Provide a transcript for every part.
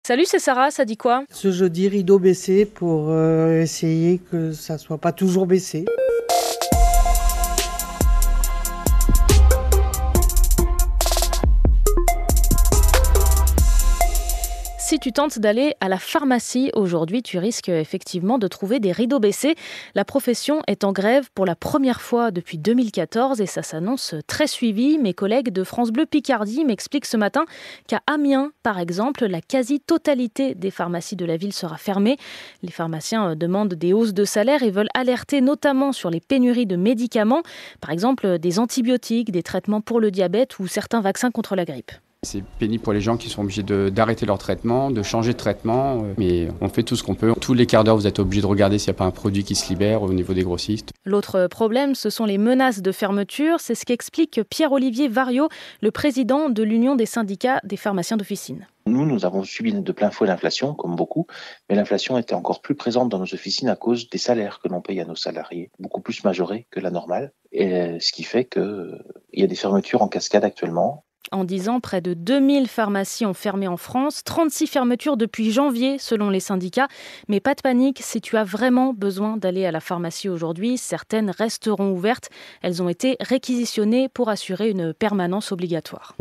Salut, c'est Sarah, ça dit quoi? Ce jeudi, rideau baissé pour essayer que ça soit pas toujours baissé. Si tu tentes d'aller à la pharmacie aujourd'hui, tu risques effectivement de trouver des rideaux baissés. La profession est en grève pour la première fois depuis 2014 et ça s'annonce très suivi. Mes collègues de France Bleu Picardie m'expliquent ce matin qu'à Amiens, par exemple, la quasi-totalité des pharmacies de la ville sera fermée. Les pharmaciens demandent des hausses de salaire et veulent alerter notamment sur les pénuries de médicaments, par exemple des antibiotiques, des traitements pour le diabète ou certains vaccins contre la grippe. C'est pénible pour les gens qui sont obligés d'arrêter leur traitement, de changer de traitement, mais on fait tout ce qu'on peut. Tous les quarts d'heure, vous êtes obligé de regarder s'il n'y a pas un produit qui se libère au niveau des grossistes. L'autre problème, ce sont les menaces de fermeture. C'est ce qu'explique Pierre-Olivier Variot, le président de l'Union des syndicats des pharmaciens d'officine. Nous avons subi de plein fouet l'inflation, comme beaucoup, mais l'inflation était encore plus présente dans nos officines à cause des salaires que l'on paye à nos salariés, beaucoup plus majorés que la normale, et ce qui fait qu'il y a des fermetures en cascade actuellement. En 10 ans, près de 2000 pharmacies ont fermé en France, 36 fermetures depuis janvier selon les syndicats. Mais pas de panique, si tu as vraiment besoin d'aller à la pharmacie aujourd'hui, certaines resteront ouvertes. Elles ont été réquisitionnées pour assurer une permanence obligatoire.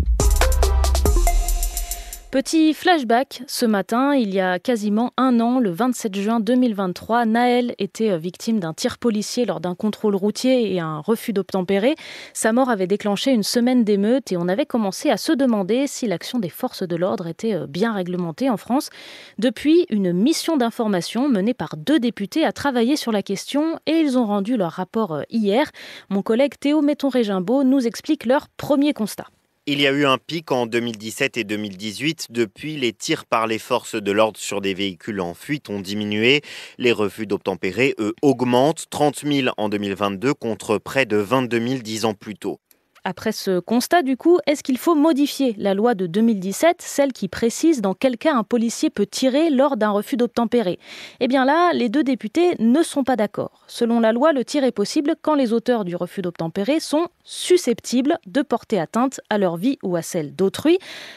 Petit flashback, ce matin, il y a quasiment un an, le 27 juin 2023, Naël était victime d'un tir policier lors d'un contrôle routier et un refus d'obtempérer. Sa mort avait déclenché une semaine d'émeutes et on avait commencé à se demander si l'action des forces de l'ordre était bien réglementée en France. Depuis, une mission d'information menée par 2 députés a travaillé sur la question et ils ont rendu leur rapport hier. Mon collègue Théo Metton-Régimbaud nous explique leur premier constat. Il y a eu un pic en 2017 et 2018. Depuis, les tirs par les forces de l'ordre sur des véhicules en fuite ont diminué. Les refus d'obtempérer, eux, augmentent. 30 000 en 2022 contre près de 22 000 10 ans plus tôt. Après ce constat, du coup, est-ce qu'il faut modifier la loi de 2017, celle qui précise dans quel cas un policier peut tirer lors d'un refus d'obtempérer? Eh bien là, les 2 députés ne sont pas d'accord. Selon la loi, le tir est possible quand les auteurs du refus d'obtempérer sont susceptibles de porter atteinte à leur vie ou à celle d'autrui.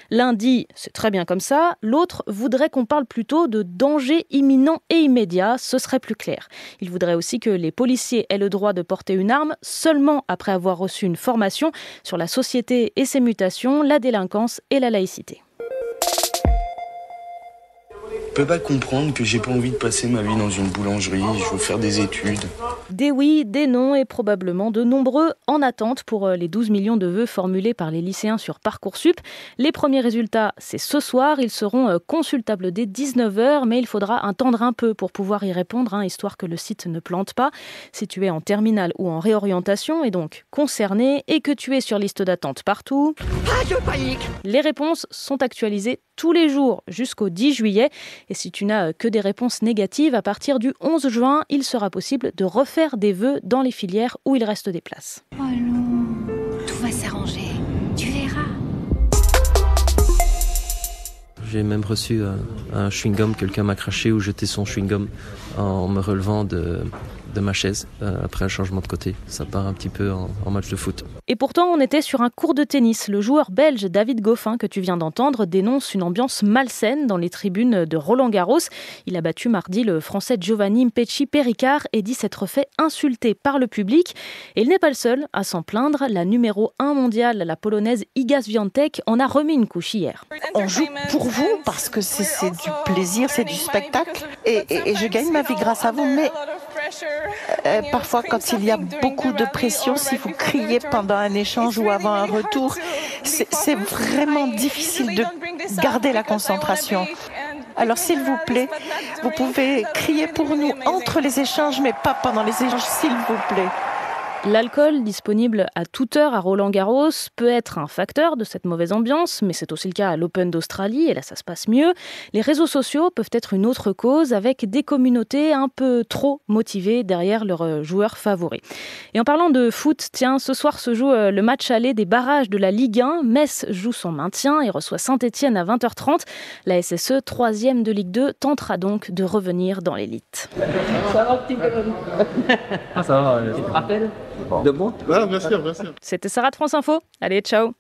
L'un dit « c'est très bien comme ça », l'autre voudrait qu'on parle plutôt de danger imminent et immédiat, ce serait plus clair. Il voudrait aussi que les policiers aient le droit de porter une arme seulement après avoir reçu une formation sur la société et ses mutations, la délinquance et la laïcité. Je peux pas comprendre que j'ai pas envie de passer ma vie dans une boulangerie, je veux faire des études. Des oui, des non et probablement de nombreux en attente pour les 12 millions de vœux formulés par les lycéens sur Parcoursup. Les premiers résultats, c'est ce soir. Ils seront consultables dès 19h, mais il faudra attendre un peu pour pouvoir y répondre, histoire que le site ne plante pas. Si tu es en terminale ou en réorientation et donc concerné et que tu es sur liste d'attente partout, les réponses sont actualisées tous les jours jusqu'au 10 juillet. Et si tu n'as que des réponses négatives, à partir du 11 juin, il sera possible de refaire des vœux dans les filières où il reste des places. Oh non, tout va s'arranger, tu verras. J'ai même reçu un chewing-gum, quelqu'un m'a craché ou jeté son chewing-gum en me relevant de ma chaise après un changement de côté. Ça part un petit peu en match de foot. Et pourtant, on était sur un court de tennis. Le joueur belge David Goffin, que tu viens d'entendre, dénonce une ambiance malsaine dans les tribunes de Roland-Garros. Il a battu mardi le Français Giovanni Mpetshi-Perricard et dit s'être fait insulter par le public. Et il n'est pas le seul à s'en plaindre. La numéro 1 mondiale, la polonaise Iga Świątek, en a remis une couche hier. On joue pour vous parce que c'est du plaisir, c'est du spectacle et je gagne ma vie grâce à vous. Mais parfois, quand il y a beaucoup de pression, si vous criez pendant un échange ou avant un retour, c'est vraiment difficile de garder la concentration. Alors s'il vous plaît, vous pouvez crier pour nous entre les échanges, mais pas pendant les échanges, s'il vous plaît. L'alcool, disponible à toute heure à Roland-Garros, peut être un facteur de cette mauvaise ambiance, mais c'est aussi le cas à l'Open d'Australie, et là ça se passe mieux. Les réseaux sociaux peuvent être une autre cause, avec des communautés un peu trop motivées derrière leurs joueurs favoris. Et en parlant de foot, tiens, ce soir se joue le match aller des barrages de la Ligue 1. Metz joue son maintien et reçoit Saint-Etienne à 20h30. La SSE, 3e de Ligue 2, tentera donc de revenir dans l'élite. Ça va, petit bonhomme? Ça va, tu te rappelles? De bon? Ouais, bien sûr, bien sûr. C'était Sarah de France Info. Allez, ciao.